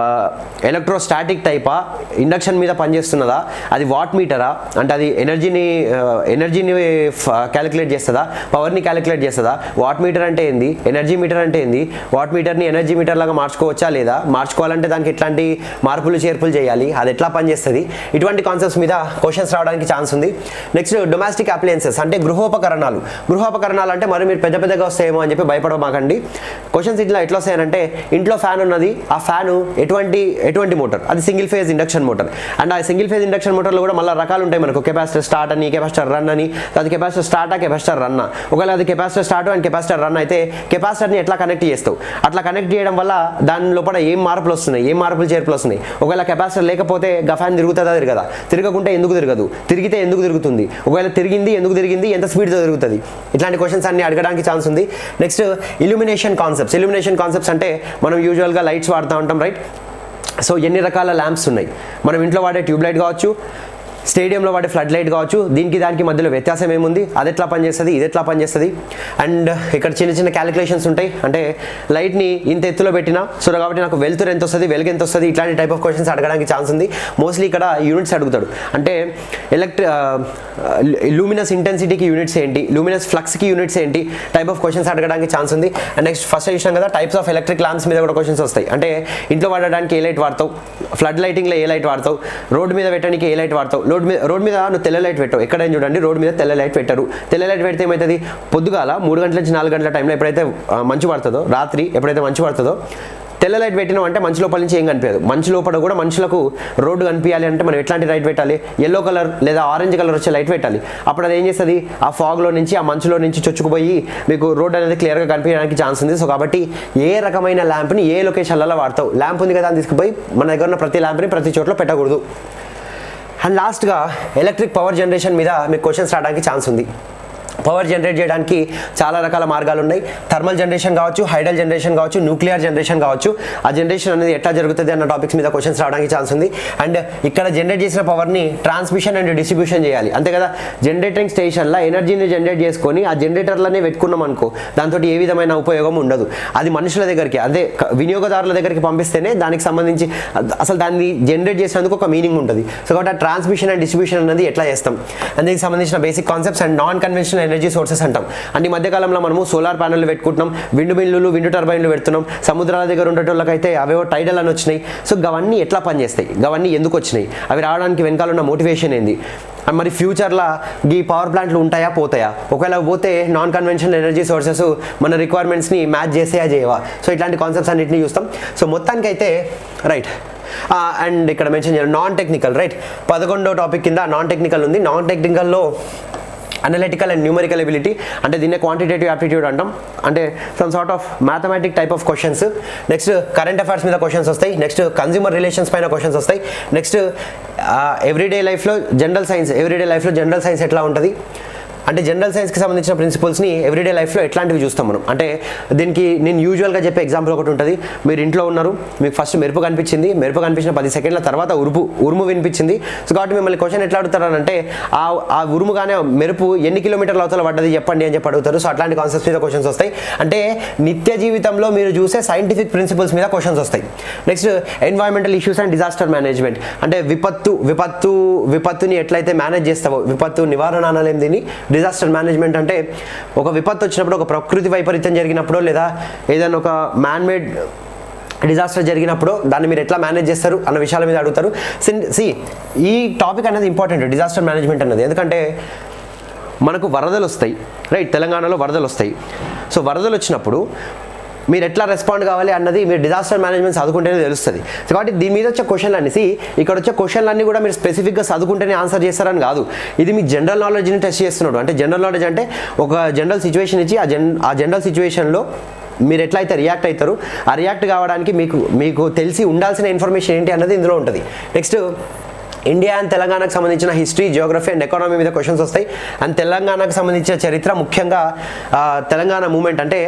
[SPEAKER 1] ఎలక్ట్రోస్టాటిక్ టైపా, ఇండక్షన్ మీద పనిచేస్తున్నదా, అది వాట్ మీటరా అంటే అది ఎనర్జీని క్యాలిక్యులేట్ చేస్తుందా, పవర్ని క్యాలిక్యులేట్ చేస్తుందా, వాట్ మీటర్ అంటే ఏంది, ఎనర్జీ మీటర్ అంటే ఏంది, వాట్ మీటర్ని ఎనర్జీ మీటర్ లాగా మార్చుకోవచ్చా లేదా, మార్చుకోవాలంటే దానికి ఎట్లాంటి మార్పులు చేర్పులు చేయాలి, అది ఎట్లా పనిచేస్తుంది, ఇటువంటి కాన్సెప్ట్స్ మీద క్వశ్చన్స్ రావడానికి ఛాన్స్ ఉంది. నెక్స్ట్ డొమెస్టిక్ అప్లయన్సెస్ అంటే గృహోపకరణాలు. గృహోపకరణాలు అంటే మరి మీరు పెద్ద పెద్దగా వస్తాయేమో అని చెప్పి భయపడమాకండి. క్వశ్చన్స్ ఇట్లా ఎట్లా వస్తాయనంటే ఇంట్లో ఫ్యాన్ ఉన్నది, ఆ ఫ్యాను ఎటువంటి మోటార్, అది single phase induction motor. And ఆ సింగిల్ ఫేజ్ ఇండక్షన్ మోటార్లో కూడా మళ్ళీ రకాలు ఉంటాయి మనకు. కెపాసిటర్ స్టార్ట్ అని, కెపాసిటర్ రన్ అని. అది కెపాసిటర్ స్టార్టా, కెపాసిటర్ రన్నా. ఒకవేళ అది capacitor start and capacitor run అయితే కెపాసిటర్ని ఎట్లా కనెక్ట్ చేస్తావు, అట్లా కనెక్ట్ చేయడం వల్ల దాని లోపల ఏం మార్పులు వస్తున్నాయి, ఏం మార్పులు చేర్పులు వస్తున్నాయి. ఒకవేళ కెపాసిటర్ లేకపోతే గఫాన్ తిరుగుతుందా, తిరగదా, తిరగకుంటే ఎందుకు తిరగదు, తిరిగితే ఎందుకు తిరుగుతుంది, ఒకవేళ తిరిగింది ఎందుకు తిరిగింది, ఎంత స్పీడ్తో తిరుగుతుంది, ఇట్లాంటి క్వశ్చన్స్ అన్ని అడగడానికి ఛాన్స్ ఉంది. నెక్స్ట్ ఇల్యూమినేషన్ కాన్సెప్ట్స్ అంటే మనం యూజువల్గా లైట్స్ వాడుతూ ఉంటాం, రైట్. సో ఎన్ని రకాల ల్యాంప్స్ ఉన్నాయి, మనం ఇంట్లో వాడే ట్యూబ్ లైట్ కావచ్చు, స్టేడియంలో వాడే ఫ్లడ్ లైట్ కావచ్చు, దానికి మధ్యలో వ్యత్యాసం ఏముంది, అది ఎట్లా పనిచేస్తుంది, ఇది ఎట్లా పనిచేస్తుంది. అండ్ ఇక్కడ చిన్న చిన్న క్యాలిక్యులేషన్స్ ఉంటాయి. అంటే లైట్ని ఇంత ఎత్తులో పెట్టినా సో కాబట్టి నాకు వెలుతురు ఎంత వస్తుంది, వెలుగు ఎంత వస్తుంది, ఇట్లాంటి టైప్ ఆఫ్ క్వశ్చన్స్ అడగడానికి ఛాన్స్ ఉంది. మోస్ట్లీ ఇక్కడ యూనిట్స్ అడుగుతాడు. అంటే లూమినస్ ఇంటెన్సిటీకి యూనిట్స్ ఏంటి, లూమినస్ ఫ్లక్స్కి యూనిట్స్ ఏంటి, టైప్ ఆఫ్ క్వశ్చన్స్ అడగడానికి ఛాన్స్ ఉంది. అండ్ నెక్స్ట్ ఫస్ట్ విషయం కదా, టైప్స్ ఆఫ్ ఎలక్ట్రిక్ ల్యాంప్స్ మీద కూడా క్వశ్చన్స్ వస్తాయి. అంటే ఇంట్లో వాడడానికి ఏ లైట్ వాడతావు, ఫ్లడ్ లైటింగ్లో ఏ లైట్ వాడతావు, రోడ్ మీద పెట్టడానికి ఏ లైట్ వాడతావు. రోడ్ మీద నువ్వు తెల్ల లైట్ పెట్టావు, ఎక్కడైనా చూడండి రోడ్ మీద తెల్ల లైట్ పెట్టరు. తెల్ల లైట్ పెడితే ఏమవుతుంది, పొద్దుగాల 3 గంటల నుంచి 4 గంటల టైంలో ఎప్పుడైతే మంచు పడుతుందో, రాత్రి ఎప్పుడైతే మంచు పడుతుందో తెల్ల లైట్ పెట్టినాం అంటే మంచు లోపల నుంచి ఏం కనిపించదు. మంచు లోపల కూడా మనుషులకు రోడ్డు కనిపించాలి అంటే మనం ఎట్లాంటి లైట్ పెట్టాలి, ఎల్లో కలర్ లేదా ఆరెంజ్ కలర్ వచ్చే లైట్ పెట్టాలి. అప్పుడు అది ఏం చేస్తుంది, ఆ ఫాగ్లో నుంచి, ఆ మంచులో నుంచి చొచ్చుకుపోయి మీకు రోడ్ అనేది క్లియర్గా కనిపించడానికి ఛాన్స్ ఉంది. సో కాబట్టి ఏ రకమైన ల్యాంప్ని ఏ లొకేషన్లలో వాడతావు, ల్యాంప్ ఉంది కదా అని తీసుకుపోయి మన దగ్గర ఉన్న ప్రతి ల్యాంప్ని ప్రతి చోట్ల పెట్టకూడదు. అండ్ లాస్ట్గా ఎలక్ట్రిక్ పవర్ జనరేషన్ మీద మీకు క్వశ్చన్స్ రావడానికి ఛాన్స్ ఉంది. పవర్ జనరేట్ చేయడానికి చాలా రకాల మార్గాలు ఉన్నాయి. థర్మల్ జనరేషన్ కావచ్చు, హైడల్ జనరేషన్ కావచ్చు, న్యూక్లియర్ జనరేషన్ కావచ్చు. ఆ జనరేషన్ అనేది ఎట్లా జరుగుతుంది అన్న టాపిక్స్ మీద క్వశ్చన్స్ రావడానికి ఛాన్స్ ఉంది. అండ్ ఇక్కడ జనరేట్ చేసిన పవర్ని ట్రాన్స్మిషన్ అండ్ డిస్ట్రిబ్యూషన్ చేయాలి, అంతే కదా. జనరేటింగ్ స్టేషన్లో ఎనర్జీని జనరేట్ చేసుకొని ఆ జనరేటర్లనే పెట్టుకున్నాం అనుకో, దాంతో ఏ విధమైన ఉపయోగం ఉండదు. అది మనుషుల దగ్గరికి, అదే వినియోగదారుల దగ్గరికి పంపిస్తేనే దానికి సంబంధించి అసలు దాన్ని జనరేట్ చేసేందుకు ఒక మీనింగ్ ఉంటుంది. సో కాబట్టి ఆ ట్రాన్స్మిషన్ అండ్ డిస్ట్రిబ్యూషన్ అనేది ఎట్లా చేస్తాం అందుకు సంబంధించిన basic concepts. And non conventional energy sources అంటాం. అండ్ ఈ మధ్యకాలంలో మనము సోలార్ ప్యానెల్ పెట్టుకుంటున్నాం, విండ్ మిల్లులు, విండ్ టర్బైన్లు పెడుతున్నాం. సముద్రాల దగ్గర ఉండేటోళ్ళకైతే అవేవో టైడల్ అని వచ్చినాయి. సో అవన్నీ ఎట్లా పనిచేస్తాయి, అవన్నీ ఎందుకు వచ్చినాయి, అవి రావడానికి వెనకాల ఉన్న మోటివేషన్ ఏంది, మరి ఫ్యూచర్లో ఈ పవర్ ప్లాంట్లు ఉంటాయా పోతాయా, ఒకవేళ పోతే నాన్ కన్వెన్షనల్ ఎనర్జీ సోర్సెస్ మన రిక్వైర్మెంట్స్ని మ్యాచ్ చేసేయా చేయవా. సో ఇట్లాంటి కాన్సెప్ట్స్ అన్నింటినీ చూస్తాం. సో మొత్తానికైతే రైట్. అండ్ ఇక్కడ మెన్షన్ చేయాలి నాన్ టెక్నికల్, రైట్. 11వ టాపిక్ కింద నాన్ టెక్నికల్ ఉంది. నాన్ టెక్నికల్లో అనలిటికల్ అండ్ న్యూమరికల్ ఎబిలిటీ, అంటే దీన్నే క్వాంటిటేటివ్ యాప్టిట్యూడ్ అంటాం, అంటే some sort of mathematic type of questions. Next current affairs మీద క్వశ్చన్స్ వస్తాయి. నెక్స్ట్ కన్జ్యూమర్ రిలేషన్స్ పైన క్వశ్చన్స్ వస్తాయి. నెక్స్ట్ ఎవ్రీడే లైఫ్లో జనరల్ సైన్స్ ఎట్లా ఉంటుంది, అంటే జనరల్ సైన్స్కి సంబంధించిన ప్రిన్సిపల్స్ని ఎవ్రీడే లైఫ్లో ఎట్లాంటివి చూస్తాం మనం. అంటే దీనికి నేను యూజువల్గా చెప్పే ఎగ్జాంపుల్ ఒకటి ఉంటుంది. మీరు ఇంట్లో ఉన్నారు, మీకు ఫస్ట్ మెరుపు కనిపించిన 10 సెకండ్ల తర్వాత ఉరుము వినిపించింది. సో కాబట్టి మిమ్మల్ని క్వశ్చన్ ఎట్లా అడుగుతారనంటే ఆ ఉరుముగానే మెరుపు ఎన్ని కిలోమీటర్ల అవతల పడ్డది చెప్పండి అని చెప్పి అడుగుతారు. సో అట్లాంటి కాన్సెప్ట్స్ మీద క్వశ్చన్స్ వస్తాయి. అంటే నిత్య జీవితంలో మీరు చూసే సైంటిఫిక్ ప్రిన్సిపల్స్ మీద క్వశ్చన్స్ వస్తాయి. Next environmental issues and disaster management, అంటే విపత్తుని ఎట్లయితే మేనేజ్ చేస్తావో, విపత్తు నివారణ అనలేం దీన్ని, డిజాస్టర్ మేనేజ్మెంట్ అంటే ఒక విపత్తు వచ్చినప్పుడు, ఒక ప్రకృతి వైపరీత్యం జరిగినప్పుడు, లేదా ఏదైనా ఒక మ్యాన్మేడ్ డిజాస్టర్ జరిగినప్పుడు దాన్ని మీరు ఎట్లా మేనేజ్ చేస్తారు అన్న విషయాల మీద అడుగుతారు. ఈ టాపిక్ అనేది ఇంపార్టెంట్, డిజాస్టర్ మేనేజ్మెంట్ అనేది. ఎందుకంటే మనకు వరదలు వస్తాయి, రైట్? తెలంగాణలో వరదలు వస్తాయి. సో వరదలు వచ్చినప్పుడు మీరు ఎట్లా రెస్పాండ్ కావాలి అన్నది మీరు డిజాస్టర్ మేనేజ్మెంట్ చదువుకుంటేనే తెలుస్తుంది. సో కాబట్టి దీని మీద వచ్చే క్వశ్చన్లు అనేసి ఇక్కడ వచ్చే క్వశ్చన్లన్నీ కూడా మీరు స్పెసిఫిక్గా చదువుకుంటేనే ఆన్సర్ చేస్తారని కాదు. ఇది మీ జనరల్ నాలెడ్జ్ని టెస్ట్ చేస్తున్నాడు. అంటే జనరల్ నాలెడ్జ్ అంటే ఒక జనరల్ సిచ్యువేషన్ ఇచ్చి ఆ జనరల్ సిచ్యువేషన్లో మీరు ఎట్లయితే రియాక్ట్ అవుతారు, ఆ రియాక్ట్ కావడానికి మీకు తెలిసి ఉండాల్సిన ఇన్ఫర్మేషన్ ఏంటి అన్నది ఇందులో ఉంటుంది. నెక్స్ట్ ఇండియా అండ్ తెలంగాణకు సంబంధించిన హిస్టరీ, జియోగ్రఫీ అండ్ ఎకానమీ మీద క్వశ్చన్స్ వస్తాయి. అండ్ తెలంగాణకు సంబంధించిన చరిత్ర, ముఖ్యంగా తెలంగాణ మూమెంట్ అంటే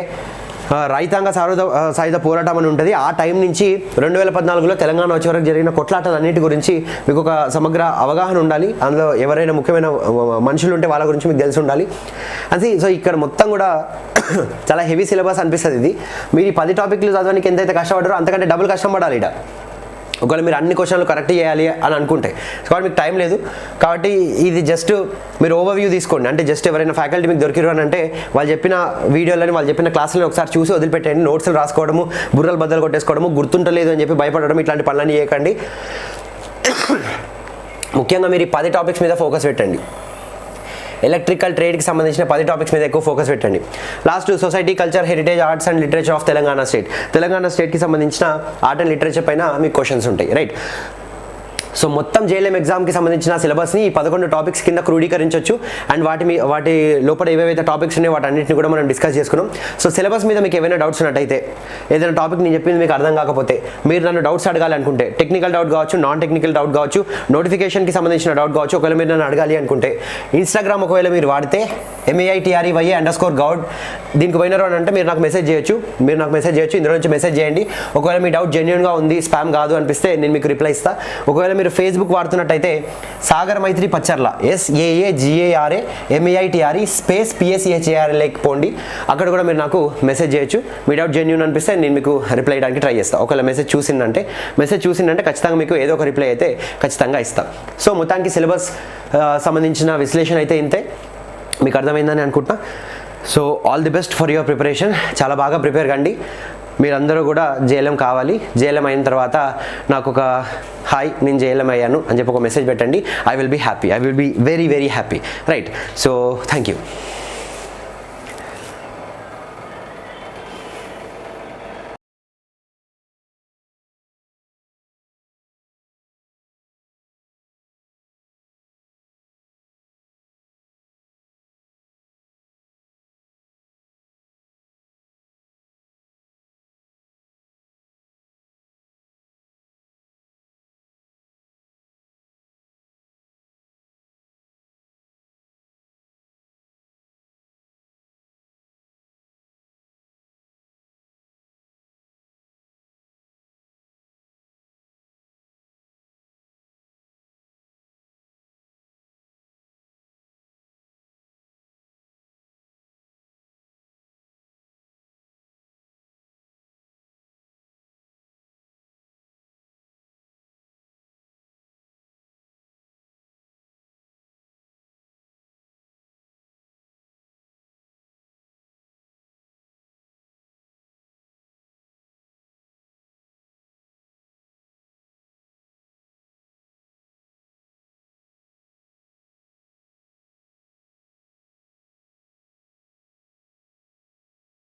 [SPEAKER 1] రైతాంగ సాయుధ పోరాటం అని ఉంటుంది. ఆ టైం నుంచి 2014లో తెలంగాణ వచ్చే వరకు జరిగిన కొట్లాటలన్నిటి గురించి మీకు ఒక సమగ్ర అవగాహన ఉండాలి. అందులో ఎవరైనా ముఖ్యమైన మనుషులు ఉంటే వాళ్ళ గురించి మీకు తెలిసి ఉండాలి. అది సో ఇక్కడ మొత్తం కూడా చాలా హెవీ సిలబస్ అనిపిస్తుంది ఇది. మీరు ఈ 10 టాపిక్లు చదవడానికి ఎంతైతే కష్టపడ్డారో అంతకంటే డబుల్ కష్టం పడాలి ఇక్కడ. ఒకవేళ మీరు అన్ని క్వశ్చన్లు కరెక్ట్ చేయాలి అని అనుకుంటే, కాబట్టి మీకు టైం లేదు. కాబట్టి ఇది జస్ట్ మీరు ఓవర్వ్యూ తీసుకోండి. అంటే జస్ట్ ఎవరైనా ఫ్యాకల్టీ మీకు దొరికిరు అని అంటే వాళ్ళు చెప్పిన వీడియోలని, వాళ్ళు చెప్పిన క్లాసులను ఒకసారి చూసి వదిలిపెట్టండి. నోట్స్లు రాసుకోవడము, బుర్రలు బద్దలు కొట్టేసుకోవడము, గుర్తుంటలేదు అని చెప్పి భయపడడం, ఇట్లాంటి పనులన్నీ చేయకండి. ముఖ్యంగా మీరు ఈ 10 టాపిక్స్ మీద ఫోకస్ పెట్టండి. ఎలక్ట్రికల్ ట్రేడ్కి సంబంధించిన 10 టాపిక్స్ మీద ఎక్కువ ఫోకస్ పెట్టండి. Last society, culture, heritage, arts and literature of Telangana స్టేట్కి సంబంధించిన ఆర్ట్ అండ్ లిటరేచర్ పైన మీకు క్వశ్చన్స్ ఉంటాయి, రైట్? సో మొత్తం జేఎల్ఎం ఎగ్జామ్కి సంబంధించిన సిలబస్ని ఈ 11 టాపిక్స్ కింద క్రోడీకరించవచ్చు. అండ్ వాటి లోపల ఏవేవైతే టాపిక్స్ ఉన్నాయో వాటన్నింటిని కూడా మనం డిస్కస్ చేసుకున్నాం. సో సిలబస్ మీద మీకు ఏమైనా డౌట్స్ ఉన్నట్టయితే, ఏదైనా టాపిక్ నేను చెప్పింది మీకు అర్థం కాకపోతే, మీరు నన్ను డౌట్స్ అడగాలి అనుకుంటే, టెక్నికల్ డౌట్ కావచ్చు, నాన్ టెక్నికల్ డౌట్ కావచ్చు, నోటిఫికేషన్కి సంబంధించిన డౌట్ కావచ్చు, ఒకవేళ మీరు నన్ను అడగాలి అనుకుంటే ఇన్స్టాగ్రామ్ ఒకవేళ మీరు వాడితే MAITREY_GOUD దీనికి పోయినారు అని అంటే మీరు నాకు మెసేజ్ చేయొచ్చు. ఇందులో నుంచి మెసేజ్ చేయండి. ఒకవేళ మీ డౌట్ జెన్యూన్గా ఉంది, స్పామ్ కాదు అనిపిస్తే నేను మీకు రిప్లై ఇస్తాను. ఒకవేళ మీరు ఫేస్బుక్ వాడుతున్నట్టయితే సాగర్ మైత్రి పచ్చర్ల SAAGARMAITRE లేక పోండి, అక్కడ కూడా మీరు నాకు మెసేజ్ చేయొచ్చు. మీ డౌట్ జెన్యూన్ అనిపిస్తే నేను మీకు రిప్లై చేయడానికి ట్రై చేస్తాను. ఒకవేళ మెసేజ్ చూసిందంటే ఖచ్చితంగా మీకు ఏదో ఒక రిప్లై అయితే ఖచ్చితంగా ఇస్తాను. సో మొత్తానికి సిలబస్ సంబంధించిన విశ్లేషణ అయితే ఇంతే, మీకు అర్థమైందని అనుకుంటున్నా. So all the best for your preparation. చాలా బాగా ప్రిపేర్ కండి. మీరందరూ కూడా జేఎల్ఎం కావాలి. జేఎల్ఎం అయిన తర్వాత నాకు ఒక హాయ్, నేను జేఎల్ఎం అయ్యాను అని చెప్పి ఒక మెసేజ్ పెట్టండి. I will be very very happy, right? So thank you.